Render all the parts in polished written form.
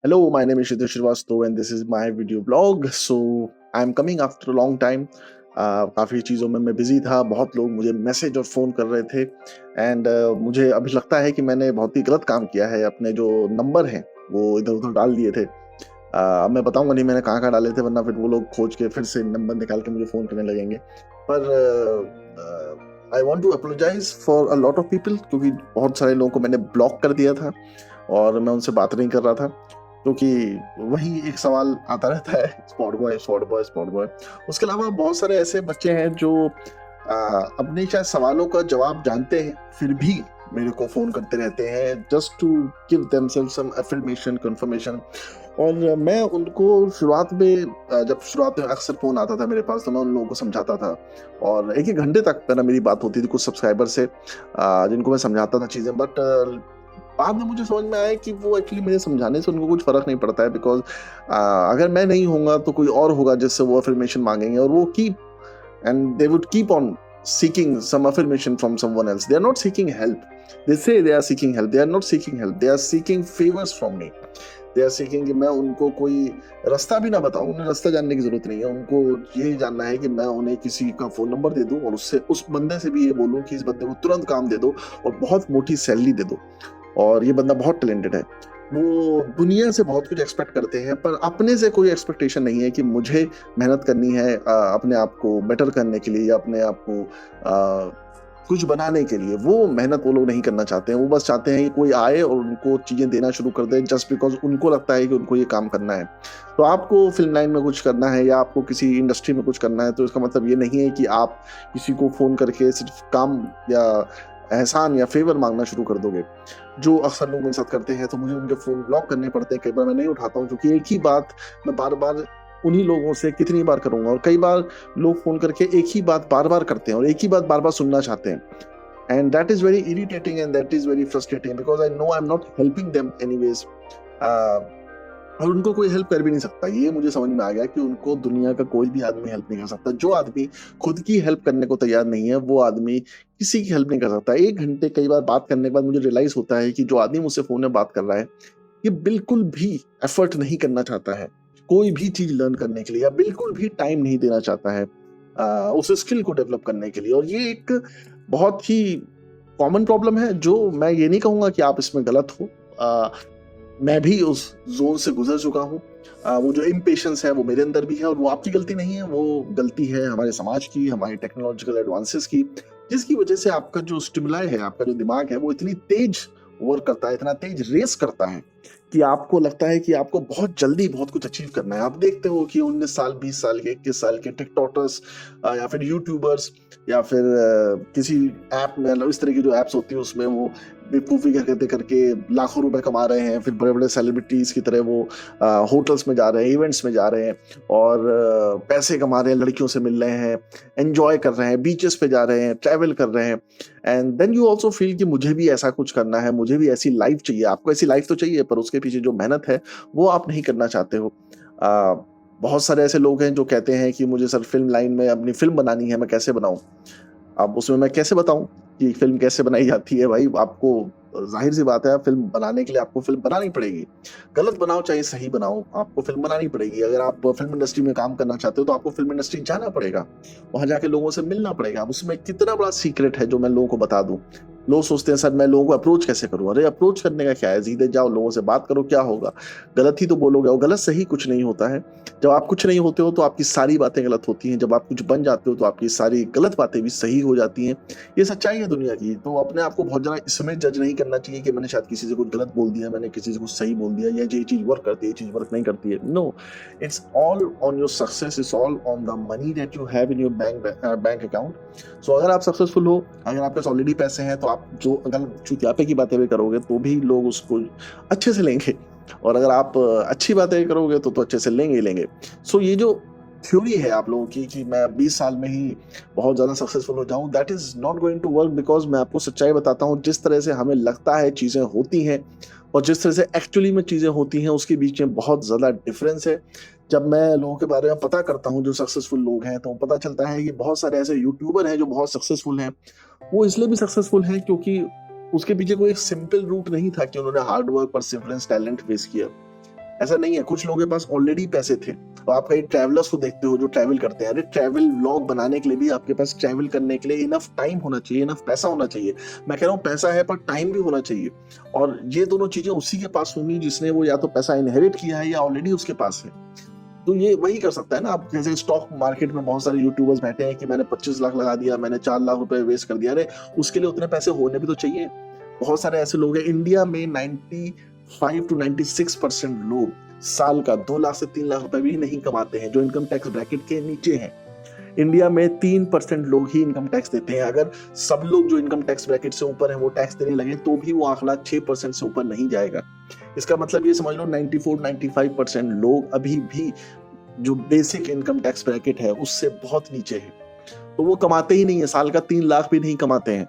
Hello, my name is Shittu Srivastava and this is my video blog. So I'm coming after a long time. काफ़ी चीज़ों में मैं busy था, बहुत लोग मुझे मैसेज और फ़ोन कर रहे थे एंड मुझे अभी लगता है कि मैंने बहुत ही गलत काम किया है, अपने जो नंबर हैं वो इधर-उधर डाल दिए थे। अब मैं बताऊँगा नहीं मैंने कहाँ-कहाँ डाले थे वरना फिर वो लोग खोज के फिर से नंबर निकाल के मुझे फ़ोन करने लगेंगे। पर I want to apologise for a lot of people क्योंकि बहुत सारे लोगों को मैंने ब्लॉक कर दिया था और मैं उनसे बात नहीं कर रहा था। क्योंकि वही एक सवाल आता रहता है spot boy spot boy spot boy. उसके अलावा बहुत सारे ऐसे बच्चे हैं जो अपने शायद सवालों का जवाब जानते हैं फिर भी मेरे को फोन करते रहते हैं just to give themselves some affirmation confirmation. और मैं उनको शुरुआत में जब शुरुआत में अक्सर फोन आता था मेरे पास तो मैं उन लोगों को समझाता था और एक घंटे तक ना मेरी बात होती थी कुछ सब्सक्राइबर से जिनको मैं समझाता था चीज़ें। बट बाद में मुझे समझ में आया कि वो एक्चुअली मेरे समझाने से उनको कुछ फ़र्क नहीं पड़ता है बिकॉज़ अगर मैं नहीं होऊँगा तो कोई और होगा जिससे वो अफ़र्मेशन माँगेंगे और वो keep and they would keep on seeking some affirmation from someone else. They are not seeking help. They say they are seeking help. They are not seeking help. They are seeking favors from me. They are seeking कि मैं उनको कोई रास्ता भी ना बताऊं, उन्हें रास्ता जानने की जरूरत नहीं है। उनको यही जानना है कि मैं उन्हें किसी का फोन नंबर दे दूं और उससे उस बंदे से भी ये बोलूं कि इस बंदे को तुरंत काम दे दो और बहुत मोटी सैलरी दे दो और ये बंदा बहुत टैलेंटेड है। वो दुनिया से बहुत कुछ एक्सपेक्ट करते हैं पर अपने से कोई एक्सपेक्टेशन नहीं है कि मुझे मेहनत करनी है अपने आप को बेटर करने के लिए या अपने आप को कुछ बनाने के लिए। वो मेहनत वो लोग नहीं करना चाहते हैं। वो बस चाहते हैं कि कोई आए और उनको चीज़ें देना शुरू कर दे जस्ट बिकॉज़ उनको लगता है कि उनको ये काम करना है। तो आपको फ़िल्म लाइन में कुछ करना है या आपको किसी इंडस्ट्री में कुछ करना है तो इसका मतलब ये नहीं है कि आप किसी को फ़ोन करके सिर्फ़ काम या एहसान या फ़ेवर माँगना शुरू कर दोगे। जो अक्सर लोग मेरे साथ करते हैं तो मुझे उनके फ़ोन ब्लॉक करने पड़ते हैं। कई बार मैं नहीं उठाता हूँ क्योंकि एक ही बात मैं बार-बार उन्हीं लोगों से कितनी बार करूँगा और कई बार लोग फ़ोन करके एक ही बात बार-बार करते हैं और एक ही बात बार-बार सुनना चाहते हैं। And that is very irritating and that is very frustrating because I know I am not helping them anyways. और उनको कोई हेल्प कर भी नहीं सकता। ये मुझे समझ में आ गया कि उनको दुनिया का कोई भी आदमी हेल्प नहीं कर सकता। जो आदमी खुद की हेल्प करने को तैयार नहीं है, वो आदमी किसी की हेल्प नहीं कर सकता। 1 घंटे कई बार बात करने के बाद मुझे रियलाइज़ होता है कि जो आदमी मुझसे फ़ोन में बात कर रहा है, ये बिल्कुल भी एफ़र्ट नहीं करना चाहता है, कोई भी चीज़ लर्न करने के लिए या बिल्कुल भी टाइम नहीं देना चाहता है उस स्किल को डेवलप करने के लिए। और ये एक बहुत ही कॉमन प्रॉब्लम है जो मैं ये नहीं कहूँगा कि आप इसमें गलत हो। मैं भी उस ज़ोन से गुज़र चुका हूँ। वो जो इम्पेशंस है वो मेरे अंदर भी है और वो आपकी गलती नहीं है, वो गलती है हमारे समाज की, हमारी टेक्नोलॉजिकल एडवांसेस की, जिसकी वज़ह से आपका जो स्टिमुलाई है, आपका जो दिमाग है, वो इतनी तेज़ वर्क करता है, इतना तेज़ रेस करता है कि आपको लगता है कि आपको बहुत जल्दी बहुत कुछ अचीव करना है। आप देखते हो कि 19 साल, 20 साल के, 21 साल के टिकटॉकर्स या फिर यूट्यूबर्स या फिर किसी ऐप में मतलब इस तरह की जो ऐप्स होती है उसमें वो बेवकूफ़ी हरकतें करके लाखों रुपए कमा रहे हैं। फिर बड़े-बड़े सेलिब्रिटीज़ की तरह वो होटल्स में जा रहे हैं, इवेंट्स में जा रहे हैं और पैसे कमा रहे हैं, लड़कियों से मिल रहे हैं, एन्जॉय कर रहे हैं, बीचेस पे जा रहे हैं, ट्रैवल कर रहे हैं and then you also feel कि मुझे भी ऐसा कुछ करना है, मुझे भी ऐसी लाइफ़ चाहिए। आपको ऐसी लाइफ़ तो चाहिए पर उसके पीछे जो मेहनत है, वो आप नहीं करना चाहते हो। बहुत सारे ऐसे लोग हैं जो कहते हैं कि मुझे सर फ़िल्म लाइन में अपनी फ़िल्म बनानी है, मैं कैसे बनाऊँ? अब उसमें मैं कैसे बताऊँ कि फ़िल्म कैसे बनाई जाती है भाई? आपको ज़ाहिर-सी बात है फ़िल्म बनाने के लिए आपको फ़िल्म बनानी पड़ेगी। गलत बनाओ चाहे सही बनाओ, आपको फ़िल्म बनानी पड़ेगी। अगर आप फ़िल्म इंडस्ट्री में काम करना चाहते हो तो आपको फ़िल्म इंडस्ट्री जाना पड़ेगा। वहाँ जाके लोगों से मिलना पड़ेगा। अब उसमें कितना बड़ा सीक्रेट है जो मैं लोगों को बता दूँ। लोग सोचते हैं सर मैं लोगों को अप्रोच कैसे करूँ? अरे अप्रोच करने का क्या है? सीधे जाओ लोगों से बात करो क्या होगा? गलत ही तो बोलोगे और गलत सही कुछ नहीं होता है। जब आप कुछ नहीं होते हो तो आपकी सारी बातें गलत होती हैं। जब आप कुछ बन जाते हो तो आपकी सारी गलत बातें भी सही हो जाती हैं। ये सच्चाई है दुनिया की। तो अपने आप को बहुत ज़्यादा इसमें जज नहीं करना चाहिए कि मैंने शायद किसी से कुछ गलत बोल दिया, मैंने किसी से कुछ सही बोल दिया या ये चीज़ वर्क करती है, ये चीज़ वर्क नहीं करती है। No, it's all on your success, it's all on the money that you have in your bank account. So अगर आप सक्सेसफुल हो, अगर आपके पास ऑलरेडी पैसे हैं तो आप जो अगर चुतियापे की बातें भी करोगे तो भी लोग उसको अच्छे से लेंगे और अगर आप अच्छी बातें करोगे तो अच्छे से लेंगे ही लेंगे। सो ये जो थ्योरी है आप लोगों की कि मैं 20 साल में ही बहुत ज़्यादा सक्सेसफुल हो जाऊँ, that is not going to work because मैं आपको सच्चाई बताता हूँ, जिस तरह से हमें लगता है चीज़ें होती हैं और जिस तरह से एक्चुअली में चीज़ें होती हैं, उसके बीच में बहुत ज़्यादा डिफ़रेंस है। जब मैं लोगों के बारे में पता करता हूँ जो सक्सेसफुल लोग हैं, तो पता चलता है कि बहुत सारे ऐसे यूट्यूबर हैं जो बहुत सक्सेसफुल हैं। वो इसलिए भी सक्सेसफुल हैं क्योंकि उसके पीछे कोई एक सिंपल रूट नहीं था कि उन्होंने hard work, perseverance, talent face किया। ऐसा नहीं है, कुछ लोगों के पास ऑलरेडी पैसे थे। तो आप कई ट्रैवलर्स को देखते हो जो ट्रैवल करते हैं, अरे ट्रैवल व्लॉग बनाने के लिए भी आपके पास ट्रैवल करने के लिए इनफ टाइम होना चाहिए, इनफ पैसा होना चाहिए। मैं कह रहा हूँ पैसा है पर टाइम भी होना चाहिए, और ये दोनों चीजें उसी के पास होंगी जिसने वो या तो पैसा इनहेरिट किया है या ऑलरेडी उसके पास है। तो ये वही कर सकता है ना। आप जैसे स्टॉक मार्केट में बहुत सारे यूट्यूबर्स बैठे हैं कि मैंने 25 लाख लगा दिया, मैंने 4 लाख रुपए वेस्ट कर दिया। अरे उसके लिए उतने पैसे होने भी तो चाहिए। बहुत सारे ऐसे लोग हैं इंडिया में, 95 टू 96% लोग साल का 2 लाख से 3 लाख रुपए भी नहीं कमाते हैं, जो इनकम टैक्स ब्रैकेट के नीचे हैं। इंडिया में 3% लोग ही इनकम टैक्स देते हैं। अगर सब लोग जो इनकम टैक्स ब्रैकेट से ऊपर है वो टैक्स देने लगे तो भी वो आंकड़ा 6% से ऊपर नहीं जाएगा। इसका मतलब ये समझ लो 94-95% लोग अभी भी जो बेसिक इनकम टैक्स ब्रैकेट है उससे बहुत नीचे है, तो वो कमाते ही नहीं है, साल का 3 लाख भी नहीं कमाते हैं।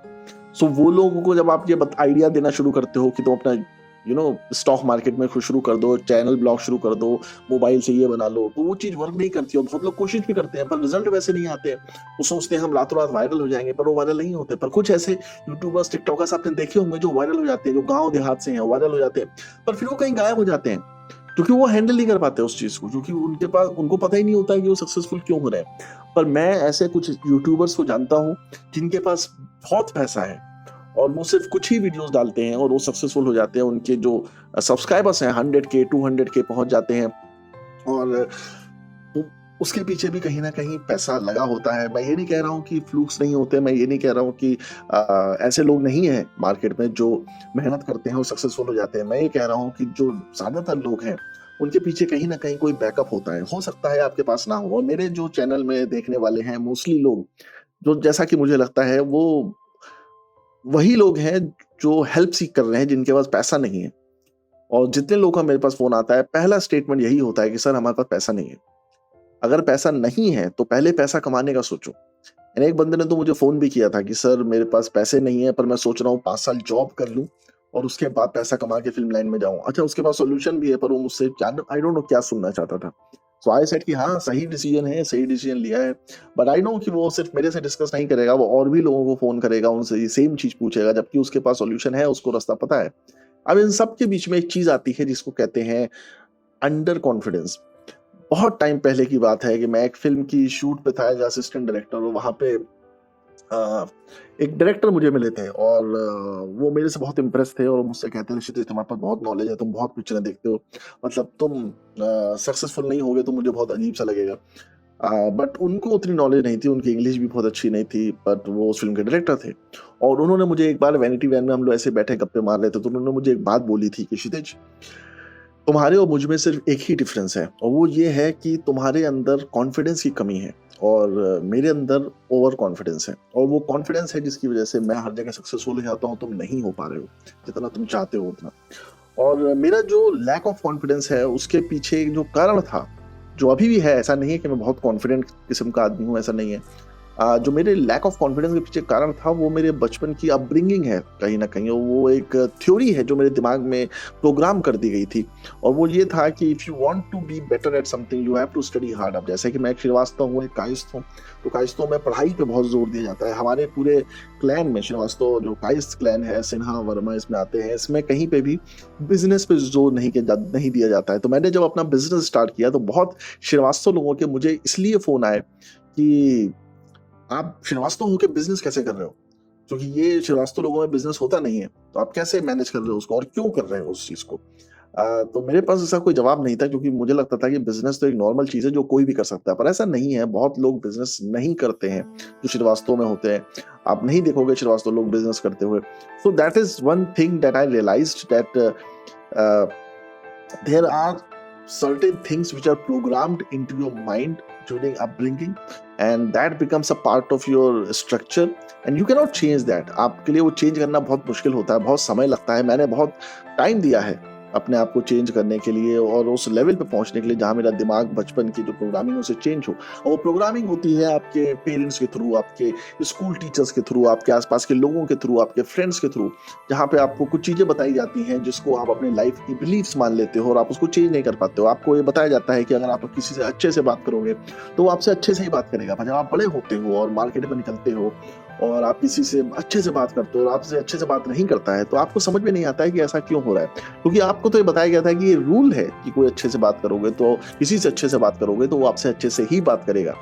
सो वो लोगों को जब आप ये आइडिया देना शुरू करते हो कि तुम अपना स्टॉक मार्केट में शुरू कर दो, चैनल ब्लॉग शुरू कर दो, मोबाइल से ये बना लो, तो वो चीज वर्क नहीं करती। और बहुत लोग कोशिश भी करते हैं पर रिजल्ट वैसे नहीं आते। वो सोचते हैं हम रातों रात वायरल हो जाएंगे, पर वो वायरल नहीं होते। पर कुछ ऐसे यूट्यूबर्स, टिकटॉकर्स आपने देखे होंगे जो वायरल हो जाते हैं, जो गाँव देहात से हैं, वायरल हो जाते हैं, पर फिर वो कहीं गायब हो जाते हैं क्योंकि वो हैंडल नहीं कर पाते उस चीज को, क्योंकि उनको पता ही नहीं होता है कि वो सक्सेसफुल क्यों हो रहे हैं। पर मैं ऐसे कुछ यूट्यूबर्स को जानता हूँ जिनके पास बहुत पैसा है और वो सिर्फ कुछ ही वीडियोस डालते हैं और वो सक्सेसफुल हो जाते हैं। उनके जो सब्सक्राइबर्स हैं 100K 200K पहुंच जाते हैं, और उसके पीछे भी कहीं ना कहीं पैसा लगा होता है। मैं ये नहीं कह रहा हूँ कि फ्लूक्स नहीं होते, मैं ये नहीं कह रहा हूँ कि ऐसे लोग नहीं हैं मार्केट में जो मेहनत करते हैं और सक्सेसफुल हो जाते हैं। मैं ये कह रहा हूँ कि जो ज्यादातर लोग हैं उनके पीछे कहीं ना कहीं कोई बैकअप होता है। हो सकता है आपके पास ना हो। और मेरे जो चैनल में देखने वाले हैं मोस्टली लोग, जो जैसा कि मुझे लगता है वो वही लोग हैं जो हेल्प सीख कर रहे हैं, जिनके पास पैसा नहीं है। और जितने लोग का मेरे पास फोन आता है, पहला स्टेटमेंट यही होता है कि सर हमारे पास पैसा नहीं है। अगर पैसा नहीं है तो पहले पैसा कमाने का सोचो। एक बंदे ने तो मुझे फोन भी किया था कि सर मेरे पास पैसे नहीं है पर मैं सोच रहा हूँ 5 साल जॉब कर लूं और उसके बाद पैसा कमा के फिल्म लाइन में जाऊं। अच्छा, उसके पास सोल्यूशन भी है, पर वो मुझसे आई डोंट नो क्या सुनना चाहता था। सो आई सेड कि हाँ सही डिसीजन है, सही डिसीजन लिया है। बट आई नो कि वो सिर्फ मेरे से डिस्कस नहीं करेगा, वो और भी लोगों को फोन करेगा, उनसे ये सेम चीज पूछेगा, जबकि उसके पास सोल्यूशन है, उसको रास्ता पता है। अब इन सब के बीच में एक चीज आती है जिसको कहते हैं अंडर कॉन्फिडेंस। बहुत टाइम पहले की बात है कि मैं एक फिल्म की शूट पे था एज असिस्टेंट डायरेक्टर, और वहां पे एक डायरेक्टर मुझे मिले थे और वो मेरे से बहुत इम्प्रेस थे और मुझसे कहते थे क्षितिज तुम्हारे पास बहुत नॉलेज है, तुम बहुत पिक्चरें देखते हो, मतलब तुम सक्सेसफुल नहीं होगे तो मुझे बहुत अजीब सा लगेगा। बट उनको उतनी नॉलेज नहीं थी, उनकी इंग्लिश भी बहुत अच्छी नहीं थी, बट वो उस फिल्म के डायरेक्टर थे। और उन्होंने मुझे एक बार वैनिटी वैन में हम लोग ऐसे बैठे गप्पे मार रहे थे, तो उन्होंने मुझे एक बात बोली थी कि क्षितिज तुम्हारे और मुझ में सिर्फ एक ही डिफरेंस है, और वो ये है कि तुम्हारे अंदर कॉन्फिडेंस की कमी है और मेरे अंदर ओवर कॉन्फिडेंस है। और वो कॉन्फिडेंस है जिसकी वजह से मैं हर जगह सक्सेसफुल हो जाता हूँ, तुम नहीं हो पा रहे हो जितना तुम चाहते हो उतना। और मेरा जो लैक ऑफ कॉन्फिडेंस है उसके पीछे जो कारण था, जो अभी भी है, ऐसा नहीं है कि मैं बहुत कॉन्फिडेंट किस्म का आदमी हूँ, ऐसा नहीं है। जो मेरे लैक ऑफ कॉन्फिडेंस के पीछे कारण था वो मेरे बचपन की अपब्रिंगिंग है कहीं ना कहीं। वो एक थ्योरी है जो मेरे दिमाग में प्रोग्राम कर दी गई थी, और वो ये था कि if you want to be better at something you have to study hard. अब जैसे कि मैं एक श्रीवास्तव हूँ, एक कायस्थ हूँ, तो कायस्थों में पढ़ाई पे बहुत जोर दिया जाता है। हमारे पूरे क्लैन में श्रीवास्तव जो कायस्थ क्लैन है, सिन्हा वर्मा इसमें आते हैं, इसमें कहीं पे भी बिजनेस पे जोर नहीं दिया जाता है। तो मैंने जब अपना बिजनेस स्टार्ट किया तो बहुत श्रीवास्तव लोगों के मुझे इसलिए फ़ोन आए कि आप श्रीवास्तव होकर बिजनेस कैसे कर रहे हो, क्योंकि ये श्रीवास्तव लोगों में बिजनेस होता नहीं है, तो आप कैसे मैनेज कर रहे हो उसको और क्यों कर रहे हो उस चीज को। तो मेरे पास ऐसा कोई जवाब नहीं था, क्योंकि मुझे लगता था कि बिजनेस तो एक नॉर्मल चीज है जो कोई भी कर सकता है, पर ऐसा नहीं है। बहुत लोग बिजनेस नहीं करते हैं जो श्रीवास्तव में होते हैं, आप नहीं देखोगे श्रीवास्तव लोग बिजनेस करते हुए। So that is one thing that I realised, that there are certain things which are programmed into your mind during upbringing, and that becomes a part of your structure and you cannot change that। आपके लिए वो change करना बहुत मुश्किल होता है, बहुत समय लगता है। मैंने बहुत टाइम दिया है अपने आप को चेंज करने के लिए और उस लेवल पे पहुंचने के लिए जहां मेरा दिमाग बचपन की जो प्रोग्रामिंग उसे चेंज हो। और वो प्रोग्रामिंग होती है आपके पेरेंट्स के थ्रू, आपके स्कूल टीचर्स के थ्रू, आपके आसपास के लोगों के थ्रू, आपके फ्रेंड्स के थ्रू, जहाँ पे आपको कुछ चीजें बताई जाती हैं जिसको आप अपने लाइफ की बिलीफ्स मान लेते हो और आप उसको चेंज नहीं कर पाते हो। आपको ये बताया जाता है कि अगर आप किसी से अच्छे से बात करोगे तो वो आपसे अच्छे से ही बात करेगा, पर जब आप बड़े होते हो और मार्केट में निकलते हो और आप किसी से अच्छे से बात करते हो और आपसे अच्छे से बात नहीं करता है, तो आपको समझ में नहीं आता है कि ऐसा क्यों हो रहा है, क्योंकि आप आपको तो ये बताया गया था कि ये रूल है कि कोई अच्छे से बात करोगे तो किसी से अच्छे से बात करोगे तो वो आपसे अच्छे से ही बात करेगा।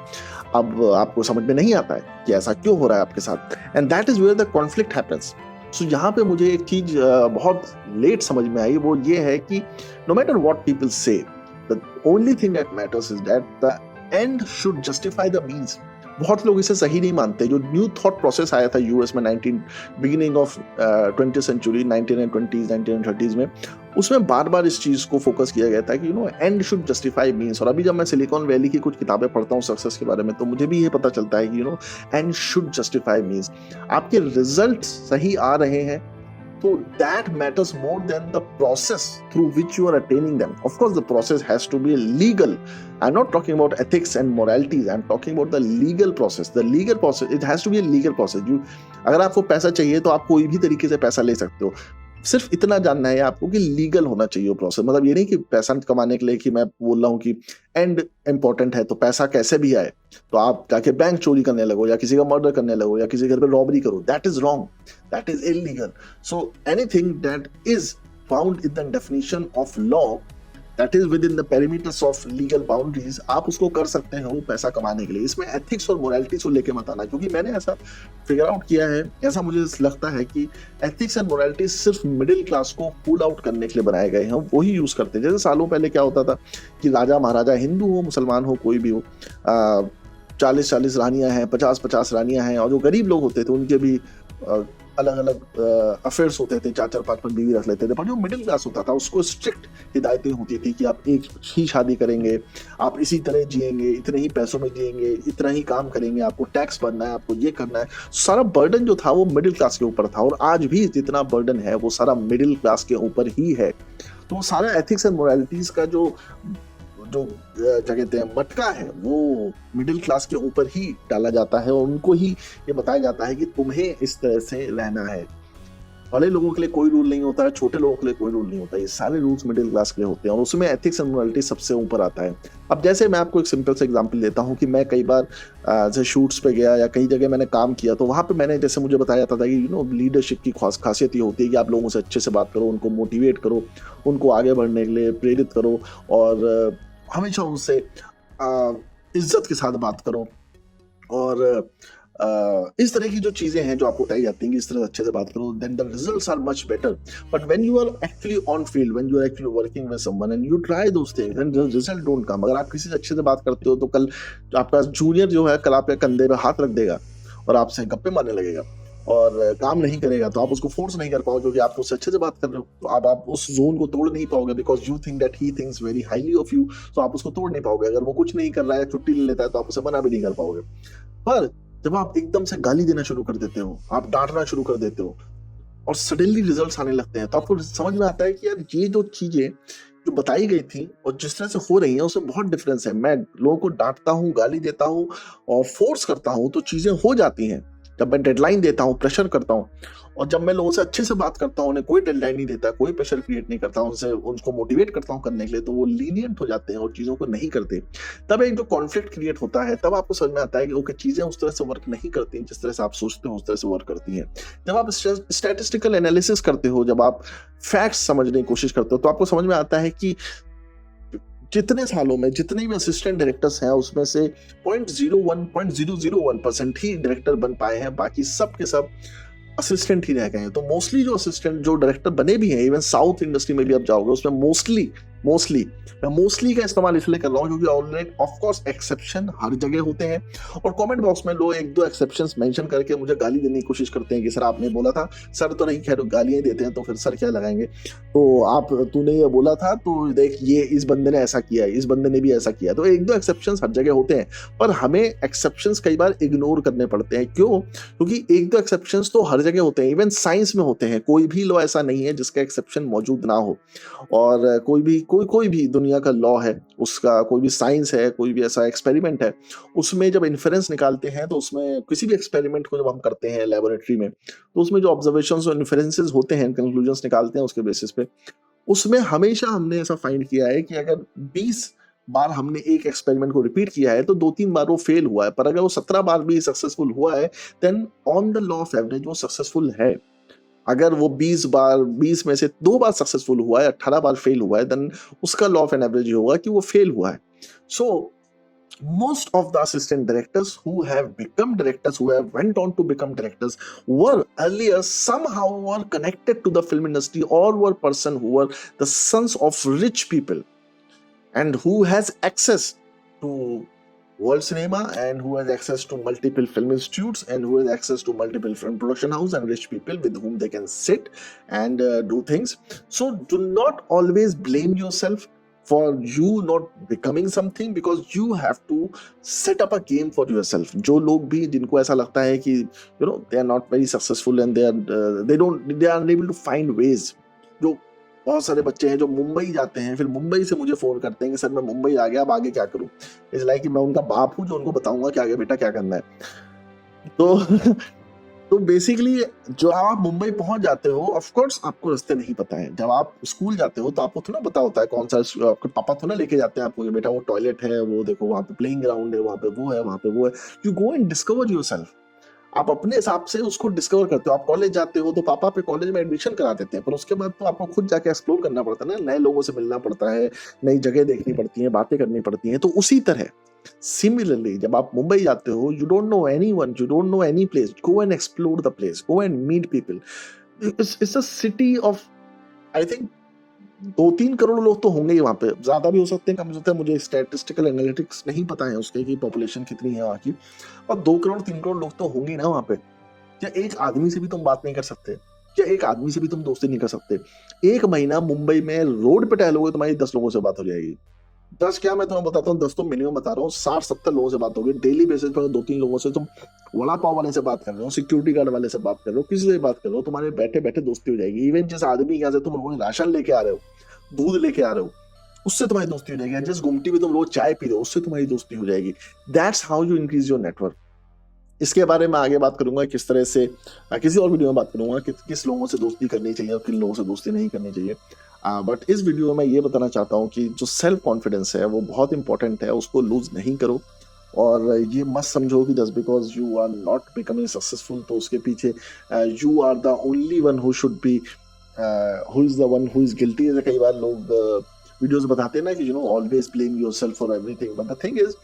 अब आपको समझ में नहीं आता है कि ऐसा क्यों हो रहा है आपके साथ, and that is where the conflict happens. So यहाँ पे मुझे एक चीज बहुत लेट समझ में आई, वो ये है कि नो मैटर व्हाट पीपल से, the only thing that matters is that the end should justify the means. बहुत लोग इसे सही नहीं मानते। जो न्यू थॉट प्रोसेस आया था यूएस में 19 beginning of 20th century 1920s 1930s में, उसमें बार बार इस चीज को फोकस किया गया था कि एंड शुड जस्टिफाई मीन्स। और अभी जब मैं सिलिकॉन वैली की कुछ किताबें पढ़ता हूँ सक्सेस के बारे में, तो मुझे भी ये पता चलता है कि एंड शुड जस्टिफाई मीन्स आपके रिजल्ट सही आ रहे हैं तो that matters more than the process through which you are attaining them. Of course, the process has to be legal. I'm not talking about ethics and moralities. I'm talking about the legal process. The legal process, it has to be a legal process. अगर आपको पैसा चाहिए तो आप कोई भी तरीके से पैसा ले सकते हो। सिर्फ इतना जानना है आपको कि लीगल होना चाहिए वो प्रोसेस। मतलब ये नहीं कि पैसा कमाने के लिए कि मैं बोल रहा हूँ कि एंड इंपॉर्टेंट है तो पैसा कैसे भी आए तो आप जाके बैंक चोरी करने लगो या किसी का मर्डर करने लगो या किसी घर पे रॉबरी करो। That is wrong, that is illegal. So anything that is found in the definition of law, that is with in the perimeters of legal boundaries, आप उसको कर सकते हो पैसा कमाने के लिए। इसमें एथिक्स और मोरालिटी को लेके मत आना, क्योंकि मैंने ऐसा फिगर आउट किया है, ऐसा मुझे लगता है कि एथिक्स एंड मोरालिटी सिर्फ मिडिल क्लास को पुल आउट करने के लिए बनाए गए हैं, वही यूज करते हैं। जैसे सालों पहले क्या होता था कि राजा महाराजा, हिंदू हो मुसलमान हो कोई भी हो, 40-40 रानियां हैं, 50-50 रानियां हैं, और जो गरीब लोग होते थे उनके भी अलग अलग अफेयर्स होते थे, 4-4 5-5 बीवी रख लेते थे। पर जो मिडिल क्लास होता था उसको स्ट्रिक्ट हिदायतें होती थी कि आप एक ही शादी करेंगे, आप इसी तरह जिएंगे, इतने ही पैसों में जिएंगे, इतना ही काम करेंगे, आपको टैक्स भरना है, आपको ये करना है। सारा बर्डन जो था वो मिडिल क्लास के ऊपर था, और आज भी जितना बर्डन है वो सारा मिडिल क्लास के ऊपर ही है। तो सारा एथिक्स एंड मोरालिटीज का जो क्या कहते हैं मटका है वो मिडिल क्लास के ऊपर ही डाला जाता है, और उनको ही ये बताया जाता है कि तुम्हें इस तरह से रहना है। बड़े लोगों के लिए कोई रूल नहीं होता है, छोटे लोगों के लिए कोई रूल नहीं होता, ये सारे रूल्स मिडिल क्लास के लिए होते हैं, और उसमें एथिक्स एंड मोरालिटी सबसे ऊपर आता है। अब जैसे मैं आपको एक सिंपल सा एग्जांपल देता हूँ कि मैं कई बार जैसे शूट्स पे गया या कई जगह मैंने काम किया, तो वहाँ पे मैंने जैसे मुझे बताया जाता था कि लीडरशिप की खासियत ये होती है कि आप लोगों से अच्छे से बात करो, उनको मोटिवेट करो, उनको आगे बढ़ने के लिए प्रेरित करो, और हमेशा उनसे इज्जत के साथ बात करो, और इस तरह की जो चीजें हैं जो आपको बताई जाती हैं कि इस तरह अच्छे से बात करो, then the results are much better. But when you are actually on field, when you are actually working with someone and you try those things and the result don't come. अगर आप किसी से अच्छे से बात करते हो तो कल आपका जूनियर जो है कल आपके कंधे पे हाथ रख देगा और आपसे गप्पे मारने लगेगा और काम नहीं करेगा, तो आप उसको फोर्स नहीं कर पाओगे क्योंकि आप उससे अच्छे से बात कर रहे हो। तो अब आप उस जोन को तोड़ नहीं पाओगे, because you think that he thinks very highly of you. तो आप उसको तोड़ नहीं पाओगे। अगर वो कुछ नहीं कर रहा है, छुट्टी ले लेता है, तो आप उसे मना भी नहीं कर पाओगे। पर जब आप एकदम से गाली देना शुरू कर देते हो, आप डांटना शुरू कर देते हो और सडनली रिजल्ट्स आने लगते हैं, तो आपको समझ में आता है कि यार ये जो चीजें जो बताई गई थी और जिस तरह से हो रही हैं उसमें बहुत डिफरेंस है। मैं लोगों को डांटता हूँ, गाली देता हूँ और फोर्स करता हूँ तो चीजें हो जाती हैं। जब मैं डेडलाइन देता हूँ, प्रेशर करता हूँ, और जब मैं लोगों से अच्छे से बात करता हूँ, उन्हें कोई डेडलाइन नहीं देता, कोई प्रेशर क्रिएट नहीं करता, उनको मोटिवेट करता हूँ करने के लिए, तो वो लीनियंट हो जाते हैं और चीजों को नहीं करते। तब एक जो कॉन्फ्लिक्ट क्रिएट होता है, तब आपको समझ में आता है कि ओके चीजें उस तरह से वर्क नहीं करती जिस तरह से आप सोचते हो उस तरह से वर्क करती हैं। जब आप स्टैटिस्टिकल एनालिसिस करते हो, जब आप फैक्ट्स समझने की कोशिश करते हो, तो आपको समझ में आता है कि जितने सालों में जितने भी असिस्टेंट डायरेक्टर्स हैं उसमें से 0.01% ही डायरेक्टर बन पाए हैं, बाकी सब के सब असिस्टेंट ही रह गए हैं। तो मोस्टली जो असिस्टेंट जो डायरेक्टर बने भी हैं, इवन साउथ इंडस्ट्री में भी आप जाओगे उसमें मोस्टली मैं मोस्टली का इस्तेमाल इसलिए कर रहा हूँ क्योंकि ऑलरेडी ऑफ कोर्स एक्सेप्शन हर जगह होते हैं, और कमेंट बॉक्स में लोग 1-2 एक्सेप्शंस मेंशन करके मुझे गाली देने की कोशिश करते हैं कि सर आपने बोला था। सर तो नहीं, खैर गालियां देते हैं तो फिर सर क्या लगाएंगे, तो तूने ये बोला था, तो देख ये इस बंदे ने ऐसा किया है, इस बंदे ने भी ऐसा किया। तो 1-2 एक्सेप्शंस हर जगह होते हैं, पर हमें एक्सेप्शंस कई बार इग्नोर करने पड़ते हैं। क्यों? क्योंकि 1-2 एक्सेप्शंस तो हर जगह होते हैं, इवन साइंस में होते हैं। कोई भी लॉ ऐसा नहीं है जिसका एक्सेप्शन मौजूद ना हो, और कोई भी दुनिया का लॉ है, उसका कोई भी साइंस है, कोई भी ऐसा एक्सपेरिमेंट है, उसमें जब इन्फेरेंस निकालते हैं, तो उसमें किसी भी एक्सपेरिमेंट को जब हम करते हैं लेबोरेटरी में, तो उसमें जो ऑब्जर्वेशंस और इन्फेरेंसेस होते हैं, कंक्लूजन्स निकालते हैं उसके बेसिस पे, उसमें हमेशा हमने ऐसा फाइंड किया है कि अगर 20 बार हमने एक एक्सपेरिमेंट को रिपीट किया है तो 2-3 बार वो फेल हुआ है, पर अगर वो 17 बार भी सक्सेसफुल हुआ है, then on the law of average वो सक्सेसफुल है। अगर वो 20 बार 20 में से 2 बार सक्सेसफुल हुआ है, 18 बार फेल हुआ है, देन उसका लॉ ऑफ एन एवरेज ये होगा कि वो फेल हुआ है। सो most of the assistant directors who have become directors, who have went on to become directors, were earlier somehow were connected to the film industry, or were person who were the sons of rich people, and who has access to world cinema, and who has access to multiple film institutes, and who has access to multiple film production house, and rich people with whom they can sit and do things. So do not always blame yourself for you not becoming something, because you have to set up a game for yourself. जो लोग भी जिनको ऐसा लगता है कि they are not very successful and they are unable to find ways, जो बहुत सारे बच्चे हैं जो मुंबई जाते हैं, फिर मुंबई से मुझे फोन करते हैं कि सर मैं मुंबई आ गया, अब आगे क्या करूं। इस लाइक कि मैं उनका बाप हूं जो उनको बताऊंगा कि आगे बेटा क्या करना है। तो तो बेसिकली जो आप मुंबई पहुंच जाते हो, ऑफ कोर्स आपको रास्ते नहीं पता है। जब आप स्कूल जाते हो तो आपको थोड़ा पता होता है कौन सा, आपके पापा थोड़ा लेके जाते हैं आपको कि बेटा वो टॉयलेट है, वो देखो वहाँ पे प्लेइंग ग्राउंड है, वहाँ पे वो है, वहाँ पे वो है। You go and discover yourself. आप अपने हिसाब से उसको डिस्कवर करते हो। आप कॉलेज जाते हो तो पापा पे कॉलेज में एडमिशन करा देते हैं, पर उसके बाद तो आपको खुद जाके एक्सप्लोर करना पड़ता है ना, नए लोगों से मिलना पड़ता है, नई जगह देखनी पड़ती है, बातें करनी पड़ती हैं। तो उसी तरह सिमिलरली जब आप मुंबई जाते हो, you don't know anyone, you don't know any place, go and explore the place, go and meet people. It's a city of, I think 2-3 crore लोग तो होंगे ही वहाँ पे, ज्यादा भी हो सकते हैं, कम हो सकते हैं। मुझे स्टैटिस्टिकल एनालिटिक्स नहीं पता है उसके कि पॉपुलेशन कितनी है वहाँ की, और 2 करोड़ 3 करोड़ लोग तो होंगे ही ना वहाँ पे। क्या एक आदमी से भी तुम बात नहीं कर सकते? क्या एक आदमी से भी तुम दोस्ती नहीं कर सकते? एक महीना मुंबई में रोड पे टहलोगे, तुम्हारी 10 लोगों से बात हो जाएगी। 10 क्या, मैं तुम्हें बताता हूँ, 10 तो मिनिमम बता रहा हूँ, 60-70 लोगों से बात होगी डेली बेसिस पर। 2-3 लोगों से तुम वड़ा पाव वाले से बात कर रहे हो, सिक्योरिटी गार्ड वाले से बात कर रहे हो, किसी से बात कर रहे हो, तुम्हारे बैठे बैठे दोस्ती हो जाएगी। इवन जिस आदमी के यहाँ से तुम रोज राशन लेके आ रहे हो, दूध लेके आ रहे हो, उससे तुम्हारी दोस्ती हो जाएगी। जिस गुमटी में तुम रोज चाय पी रहे हो, उससे तुम्हारी दोस्ती हो जाएगी। That's how you increase your network. इसके बारे में आगे बात करूंगा किस तरह से, किसी और वीडियो में बात करूंगा कि किस लोगों से दोस्ती करनी चाहिए और किन लोगों से दोस्ती नहीं करनी चाहिए। बट इस वीडियो में ये बताना चाहता हूँ कि जो सेल्फ कॉन्फिडेंस है वो बहुत इंपॉर्टेंट है, उसको लूज नहीं करो। और ये मत समझो कि just because you are not becoming successful तो उसके पीछे you are the only one who should be, who is the one who is guilty. जैसे कई बार लोग वीडियोस बताते हैं ना कि always blame yourself for everything, but the thing is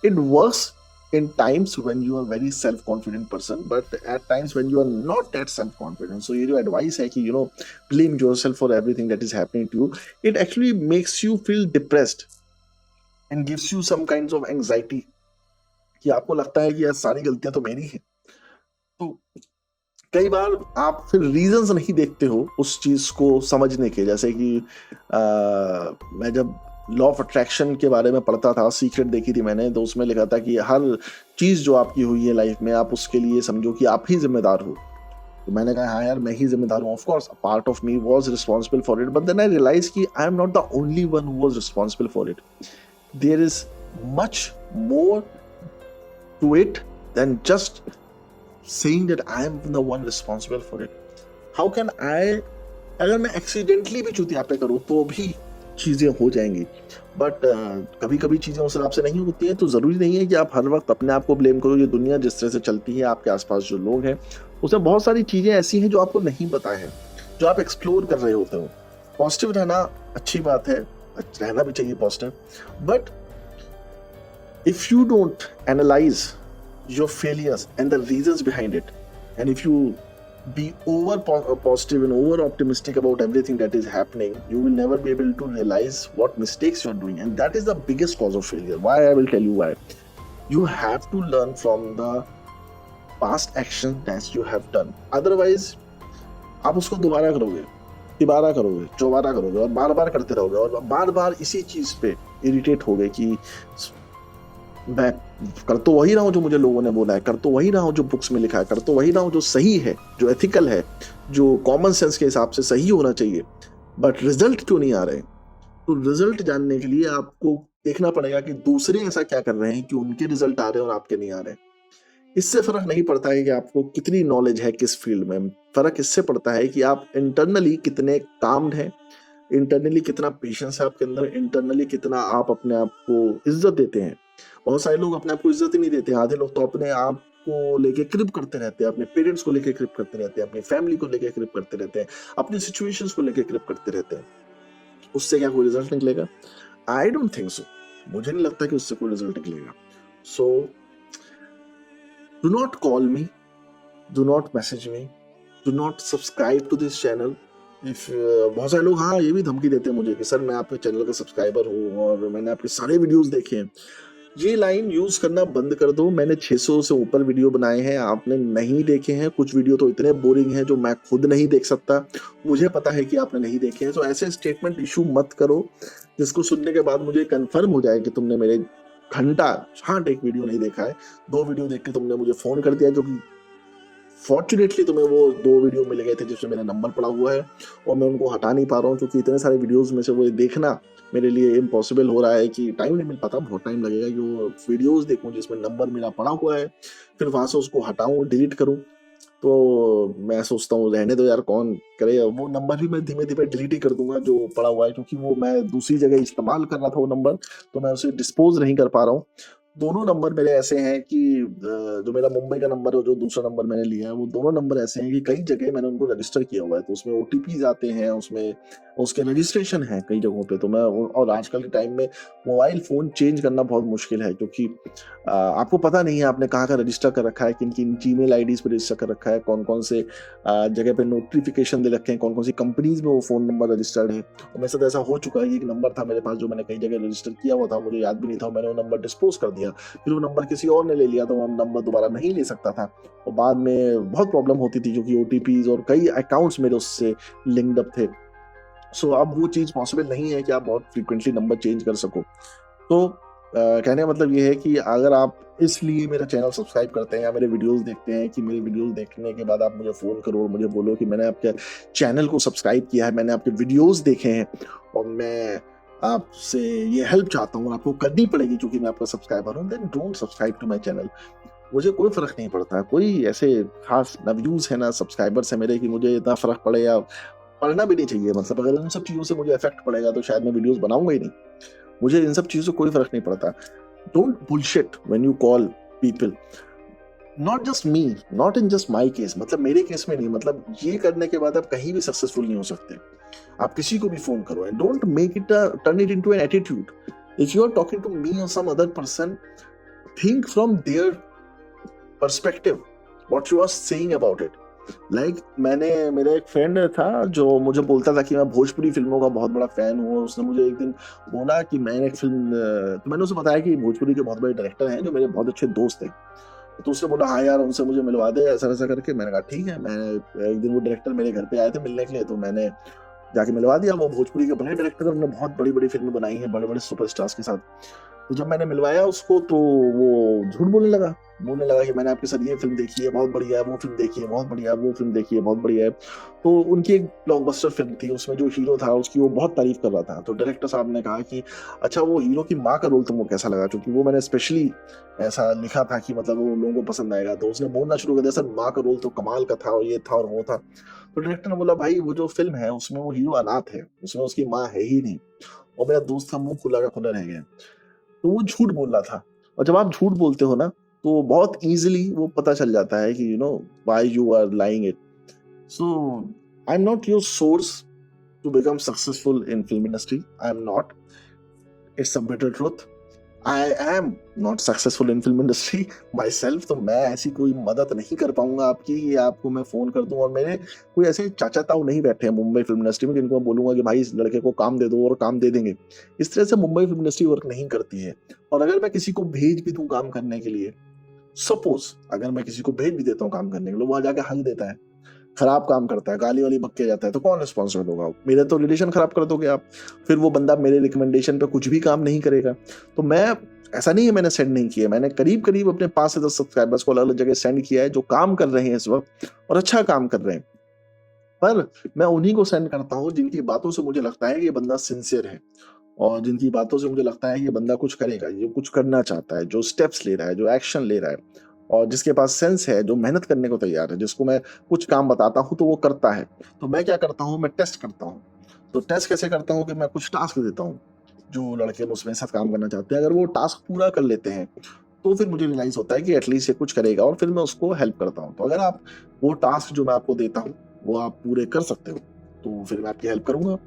it works in times when you are very self-confident person, but at times when you are not that self-confident. So your advice है कि blame yourself for everything that is happening to you. It actually makes you feel depressed and gives you some kinds of anxiety कि आपको लगता है कि यार सारी गलतियां तो मेरी हैं। तो कई बार आप फिर रीजंस नहीं देखते हो उस चीज को समझने के। जैसे कि मैं जब लॉ ऑफ अट्रैक्शन के बारे में पढ़ता था, सीक्रेट देखी थी मैंने, तो उसमें लिखा था कि हर चीज जो आपकी हुई है लाइफ में, आप उसके लिए समझो कि आप ही जिम्मेदार हो। तो मैंने कहा हाँ यार मैं ही जिम्मेदार हूँ। Of course a part of me was responsible for it, but then I realise कि I am not the only one who was responsible for it. There is much more to it than just saying that I am the one responsible for it. How can I, अगर मैं accidentally भी चुतिया पे करूँ तो भी चीजें हो जाएंगी, बट कभी कभी चीजें उस हिसाब से नहीं होती हैं। तो जरूरी नहीं है कि आप हर वक्त अपने आप को ब्लेम करो। ये दुनिया जिस तरह से चलती है, आपके आसपास जो लोग हैं, उसमें बहुत सारी चीजें ऐसी हैं जो आपको नहीं पता है, जो आप एक्सप्लोर कर रहे होते हो। पॉजिटिव रहना अच्छी बात है, रहना भी चाहिए positive, but if you don't analyse your failures and the reasons behind it, and if you be over positive and over optimistic about everything that is happening, you will never be able to realize what mistakes you're doing, and that is the biggest cause of failure. Why? I will tell you why. You have to learn from the past action that you have done. Otherwise आप उसको दोबारा करोगे, तिबारा करोगे, चौबारा करोगे, और बार बार करते रहोगे, और बार बार इसी चीज पे इरिटेट हो गए कि मैं कर तो वही रहा हूँ जो मुझे लोगों ने बोला है, कर तो वही रहा हूँ जो बुक्स में लिखा है, कर तो वही रहा हूँ जो सही है, जो एथिकल है, जो कॉमन सेंस के हिसाब से सही होना चाहिए, बट रिजल्ट क्यों नहीं आ रहे? तो रिजल्ट जानने के लिए आपको देखना पड़ेगा कि दूसरे ऐसा क्या कर रहे हैं कि उनके रिजल्ट आ रहे हैं और आपके नहीं आ रहे। इससे फर्क नहीं पड़ता है कि आपको कितनी नॉलेज है किस फील्ड में, फर्क इससे पड़ता है कि आप इंटरनली कितने काम्ड हैं, इंटरनली कितना पेशेंस है आपके अंदर, इंटरनली कितना आप अपने आप को इज्जत देते हैं। बहुत सारे लोग अपने आप को इज्जत ही नहीं देते। आधे लोग तो अपने आप को लेके क्रिप करते रहते हैं, अपने पेरेंट्स को लेके क्रिप करते रहते हैं, अपनी फैमिली को लेके क्रिप करते रहते हैं, अपनी सिचुएशंस को लेके क्रिप करते रहते हैं, उससे क्या कोई रिजल्ट निकलेगा? I don't think so. मुझे नहीं लगता कि उससे कोई रिजल्ट निकलेगा। So do not call me, do not message me, do not subscribe to this channel. If बहुत सारे लोग हाँ ये भी धमकी देते हैं मुझे कि सर मैं आपके चैनल का सब्सक्राइबर हूँ और मैंने आपके सारे वीडियोस देखे हैं। ये लाइन यूज करना बंद कर दो। मैंने 600 से ऊपर वीडियो बनाए हैं, आपने नहीं देखे हैं। कुछ वीडियो तो इतने बोरिंग हैं जो मैं खुद नहीं देख सकता, मुझे पता है कि आपने नहीं देखे हैं। तो ऐसे स्टेटमेंट इशू मत करो जिसको सुनने के बाद मुझे कंफर्म हो जाए कि तुमने मेरे घंटा छांट एक वीडियो नहीं देखा है, 2 वीडियो देख के तुमने मुझे फोन कर दिया, जो कि फॉर्चुनेटली तुम्हें वो 2 वीडियो मिल गए थे जिसमें मेरा नंबर पड़ा हुआ है और मैं उनको हटा नहीं पा रहा हूँ, क्योंकि इतने सारे वीडियोस में से वो देखना मेरे लिए इम्पॉसिबल हो रहा है कि टाइम नहीं मिल पाता। बहुत टाइम लगेगा कि वो वीडियोस देखूं जिसमें नंबर मेरा पड़ा हुआ है, फिर वहां से उसको हटाऊं, डिलीट करूं। तो मैं सोचता हूँ रहने दो यार, कौन करे। वो नंबर भी मैं धीमे धीमे डिलीट ही कर दूंगा जो पड़ा हुआ है, क्योंकि वो मैं दूसरी जगह इस्तेमाल कर रहा था वो नंबर, तो मैं उसे डिस्पोज नहीं कर पा रहा हूँ। दोनों नंबर मेरे ऐसे हैं कि जो मेरा मुंबई का नंबर है, जो दूसरा नंबर मैंने लिया है, वो दोनों नंबर ऐसे हैं कि कई जगह मैंने उनको रजिस्टर किया हुआ है, तो उसमें ओटीपीज आते हैं, उसमें उसके रजिस्ट्रेशन है कई जगहों पे। तो मैं और आजकल के टाइम में मोबाइल फोन चेंज करना बहुत मुश्किल है, क्योंकि आपको पता नहीं है आपने कहाँ का रजिस्टर कर रखा है, किन किन जीमेल आईडीज पे रजिस्टर कर रखा है, कौन कौन से जगह पे नोटिफिकेशन दे रखे हैं, कौन कौन सी कंपनीज में वो फोन नंबर रजिस्टर्ड है। और मेरे साथ ऐसा हो चुका है कि एक नंबर था मेरे पास जो मैंने कई जगह रजिस्टर किया हुआ था, मुझे याद भी नहीं था, मैंने वो नंबर डिस्पोज कर दिया। फिर वो नंबर किसी और ने ले लिया, तो वो नंबर दोबारा नहीं ले सकता था और बाद में बहुत प्रॉब्लम होती थी, क्योंकि ओटीपीज और कई अकाउंट्स मेरे उससे लिंक्ड अप थे। सो अब वो चीज़ पॉसिबल नहीं है कि आप बहुत फ्रीक्वेंटली नंबर चेंज कर सको। तो कहने का मतलब ये है कि अगर आप इसलिए मेरा चैनल सब्सक्राइब करते हैं या मेरे वीडियोस देखते हैं कि मेरे वीडियोस देखने के बाद आप मुझे फ़ोन करो और मुझे बोलो कि मैंने आपके चैनल को सब्सक्राइब किया है, मैंने आपके वीडियोस देखे हैं और मैं आपसे ये हेल्प चाहता हूँ और आपको करनी पड़ेगी क्योंकि मैं आपका सब्सक्राइबर हूँ, then don't subscribe to my channel. मुझे कोई फ़र्क नहीं पड़ता, कोई ऐसे खास ना व्यूज़ है ना सब्सक्राइबर्स हैं मेरे कि मुझे इतना फ़र्क पड़े, या पड़ना भी नहीं चाहिए। मतलब अगर इन सब चीज़ों से मुझे इफ़ेक्ट पड़ेगा तो शायद मैं वीडियोस बनाऊँगा ही नहीं। मुझे इन सब चीज़ों से कोई फ़र्क नहीं पड़ता। Don't bullshit when you call people, not just me, not in just my case, मतलब मेरे केस में नहीं, मतलब ये करने के बाद आप कहीं भी सक्सेसफुल नहीं हो सकते। आप किसी को भी फ़ोन करो and don't make it turn it into an attitude. If you are talking to me और some other person, think from their perspective what you are saying about it. Like मैंने मेरा एक फ्रेंड था जो मुझे बोलता था कि मैं भोजपुरी फिल्मों का बहुत बड़ा फैन हूँ, और उसने मुझे एक दिन बोला कि मैंने एक फिल्म, तो मैंने उसे बताया कि भोजपुरी के बहुत बड़े डायरेक्टर हैं जो मेरे बहुत अच्छे दोस्त हैं। तो उसने बोला हाँ यार उनसे मुझे मिलवा दे, ऐसा वैसा करके। मैंने कहा ठीक है। मैं एक दिन वो डायरेक्टर मेरे घर पे आए थे मिलने के लिए, तो मैंने जाके मिलवा दिया। वो भोजपुरी के बड़े डायरेक्टर हैं, उन्होंने बहुत बड़ी बड़ी फिल्में बनाई हैं बड़े बड़े सुपरस्टार्स के साथ। तो जब मैंने मिलवाया उसको तो वो झूठ बोलने लगा कि मैंने आपके साथ ये फिल्म देखी है, बहुत बढ़िया है, वो फिल्म देखी है, बहुत बढ़िया है, वो फिल्म देखी है, बहुत बढ़िया है। तो उनकी एक ब्लॉकबस्टर फिल्म थी, उसमें जो हीरो था उसकी वो बहुत तारीफ कर रहा था। तो डायरेक्टर साहब ने कहा कि अच्छा वो हीरो की माँ का रोल तुमको कैसा लगा, क्योंकि वो मैंने स्पेशली ऐसा लिखा था कि मतलब वो लोगों को पसंद आएगा। तो उसने बोलना शुरू कर दिया सर माँ का रोल तो कमाल का था, और ये था और वो था। तो डायरेक्टर ने बोला भाई वो जो फिल्म है उसमें वो हीरो अनाथ है, उसमें उसकी माँ है ही नहीं। और मेरा दोस्त का मुंह खुला का खुला रह गया। तो वो झूठ बोल रहा था। और जब आप झूठ बोलते हो ना तो बहुत इजीली वो पता चल जाता है कि why you are lying it. So I am not your source to become successful in film industry, I am not. It's a bitter truth. I am not successful in film industry myself. तो मैं ऐसी कोई मदद नहीं कर पाऊंगा आपकी कि आपको मैं फोन कर दूं। और मेरे कोई ऐसे चाचा ताऊ नहीं बैठे हैं मुंबई फिल्म इंडस्ट्री में जिनको मैं बोलूंगा कि भाई इस लड़के को काम दे दो और काम दे देंगे। इस तरह से मुंबई फिल्म इंडस्ट्री वर्क नहीं करती है। और अगर मैं किसी को भेज भी दूं काम करने के लिए, सपोज अगर मैं किसी को भेज भी देता हूँ काम करने के लिए, वहां जाके हक देता है, खराब काम करता है, गाली वाली बक के जाता है, तो कौन रिस्पॉन्सिबल होगा? मेरे तो रिलेशन खराब कर दोगे आप। फिर वो बंदा मेरे रिकमेंडेशन पे कुछ भी काम नहीं करेगा। तो मैं, ऐसा नहीं है मैंने सेंड नहीं किया, मैंने करीब करीब अपने 5 से 10 सब्सक्राइबर्स को अलग अलग जगह सेंड किया है जो काम कर रहे हैं इस वक्त और अच्छा काम कर रहे हैं। पर मैं उन्हीं को सेंड करता हूँ जिनकी बातों से मुझे लगता है कि ये बंदा सिंसियर है, और जिनकी बातों से मुझे लगता है ये बंदा कुछ करेगा, ये कुछ करना चाहता है, जो स्टेप्स ले रहा है, जो एक्शन ले रहा है, और जिसके पास सेंस है, जो मेहनत करने को तैयार है, जिसको मैं कुछ काम बताता हूँ तो वो करता है। तो मैं क्या करता हूँ, मैं टेस्ट करता हूँ। तो टेस्ट कैसे करता हूँ कि मैं कुछ टास्क देता हूँ जो लड़के उसमें साथ काम करना चाहते हैं। अगर वो टास्क पूरा कर लेते हैं तो फिर मुझे रियलाइज़ होता है कि एटलीस्ट ये कुछ करेगा और फिर मैं उसको हेल्प करता हूँ। तो अगर आप वो टास्क जो मैं आपको देता हूँ, वो आप पूरे कर सकते हो, तो फिर मैं आपकी हेल्प करूँगा,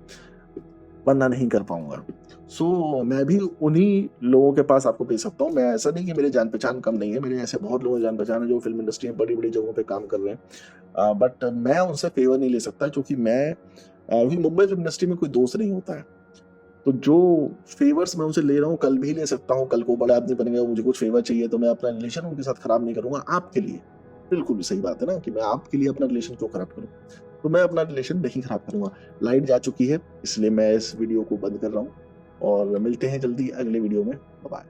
वरना नहीं कर पाऊँगा। सो मैं भी उन्हीं लोगों के पास आपको भेज सकता हूँ। मैं ऐसा नहीं कि मेरी जान-पहचान कम नहीं है, मेरे ऐसे बहुत लोगों की जान-पहचान है जो फ़िल्म इंडस्ट्री में बड़ी-बड़ी जगहों पे काम कर रहे हैं। बट मैं उनसे फ़ेवर नहीं ले सकता क्योंकि क्योंकि मुंबई फ़िल्म इंडस्ट्री में कोई दोस्त नहीं होता है। तो जो फ़ेवर्स मैं उनसे ले रहा हूँ, कल भी ले सकता हूँ, कल को बड़ा आदमी बन गया, मुझे कुछ फ़ेवर चाहिए तो मैं अपना रिलेशन उनके साथ खराब नहीं करूँगा आपके लिए। बिल्कुल सही बात है ना कि मैं आपके लिए अपना रिलेशन क्यों खराब करूँ? तो मैं अपना रिलेशन नहीं खराब करूँगा। लाइट जा चुकी है, इसलिए मैं इस वीडियो को बंद कर रहा हूँ और मिलते हैं जल्दी अगले वीडियो में। बाय-बाय।